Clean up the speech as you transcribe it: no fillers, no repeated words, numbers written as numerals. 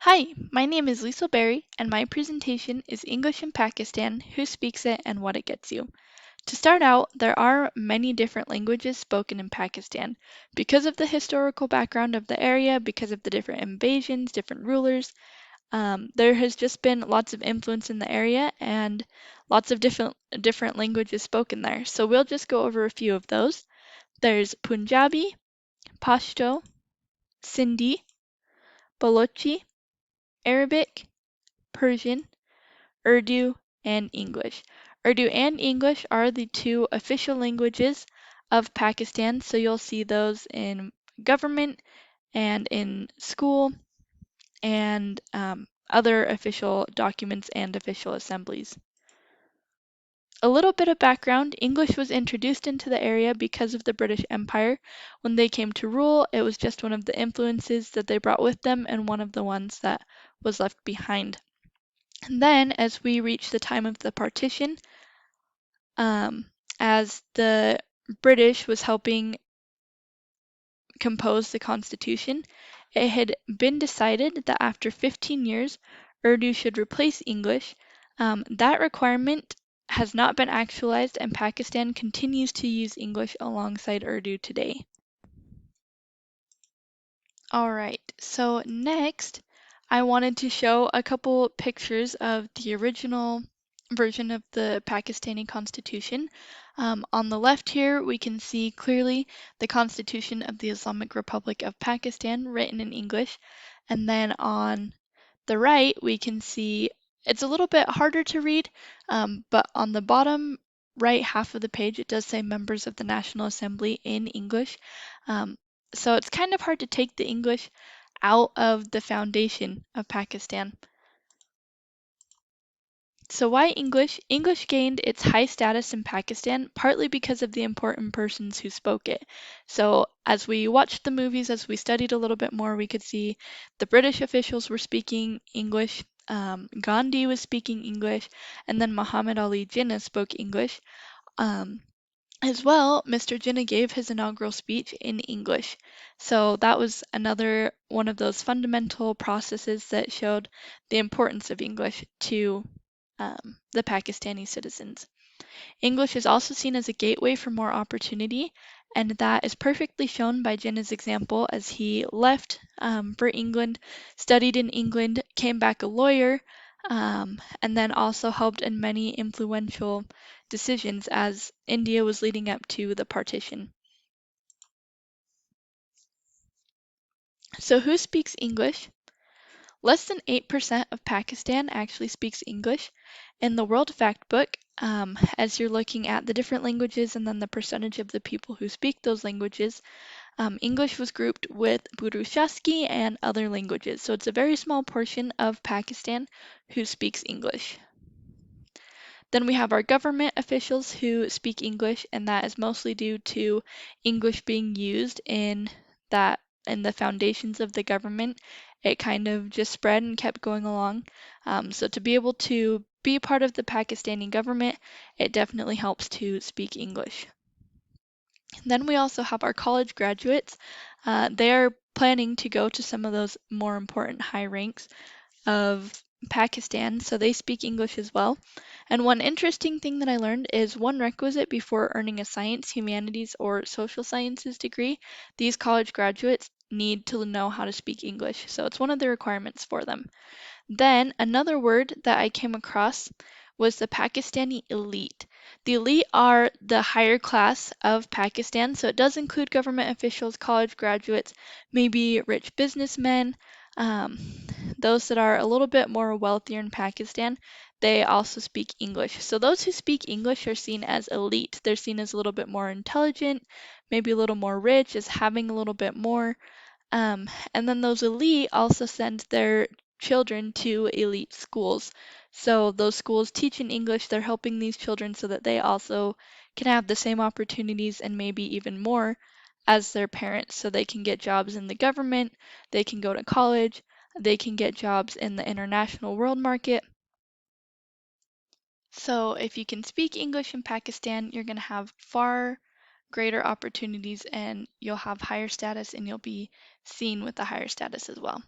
Hi, my name is Lisa Berry, and my presentation is English in Pakistan, Who Speaks It, and What It Gets You. To start out, there are many different languages spoken in Pakistan. Because of the historical background of the area, because of the different invasions, different rulers, there has just been lots of influence in the area and lots of different languages spoken there. So we'll just go over a few of those. There's Punjabi, Pashto, Sindhi, Balochi, Arabic, Persian, Urdu, and English. Urdu and English are the two official languages of Pakistan, so you'll see those in government and in school and other official documents and official assemblies. A little bit of background, English was introduced into the area because of the British Empire. When they came to rule, it was just one of the influences that they brought with them and one of the ones that was left behind. And then, as we reach the time of the partition, um, as the British was helping compose the Constitution, it had been decided that after 15 years, Urdu should replace English. That requirement has not been actualized, and Pakistan continues to use English alongside Urdu today. All right, so next I wanted to show a couple pictures of the original version of the Pakistani Constitution. On the left here, we can see clearly the Constitution of the Islamic Republic of Pakistan written in English. And then on the right, we can see it's a little bit harder to read, but on the bottom right half of the page, it does say members of the National Assembly in English. Um, so it's kind of hard to take the English out of the foundation of Pakistan. So why English? English gained its high status in Pakistan partly because of the important persons who spoke it. So as we watched the movies, as we studied a little bit more, we could see the British officials were speaking English, Gandhi was speaking English, and then Muhammad Ali Jinnah spoke English. Um, as well, Mr. Jinnah gave his inaugural speech in English. So that was another one of those fundamental processes that showed the importance of English to the Pakistani citizens. English is also seen as a gateway for more opportunity, and that is perfectly shown by Jinnah's example as he left for England, studied in England, came back a lawyer, and then also helped in many influential decisions as India was leading up to the partition. So, who speaks English? Less than 8% of Pakistan actually speaks English. In the World Factbook, as you're looking at the different languages and then the percentage of the people who speak those languages, English was grouped with Burushaski and other languages. So it's a very small portion of Pakistan who speaks English. Then we have our government officials who speak English, and that is mostly due to English being used that in the foundations of the government. It kind of just spread and kept going along. So to be able to be part of the Pakistani government, it definitely helps to speak English. Then we also have our college graduates. They are planning to go to some of those more important high ranks of Pakistan, so they speak English as well. And one interesting thing that I learned is one requisite before earning a science, humanities, or social sciences degree, these college graduates need to know how to speak English. So it's one of the requirements for them. Then another word that I came across was the Pakistani elite. The elite are the higher class of Pakistan, so it does include government officials, college graduates, maybe rich businessmen, um, those that are a little bit more wealthier in Pakistan. They also speak English. So those who speak English are seen as elite. They're seen as a little bit more intelligent, maybe a little more rich, as having a little bit more. And then those elite also send their children to elite schools. So those schools teach in English, they're helping these children so that they also can have the same opportunities and maybe even more as their parents. So they can get jobs in the government, they can go to college, they can get jobs in the international world market. So if you can speak English in Pakistan, you're going to have far greater opportunities and you'll have higher status and you'll be seen with the higher status as well.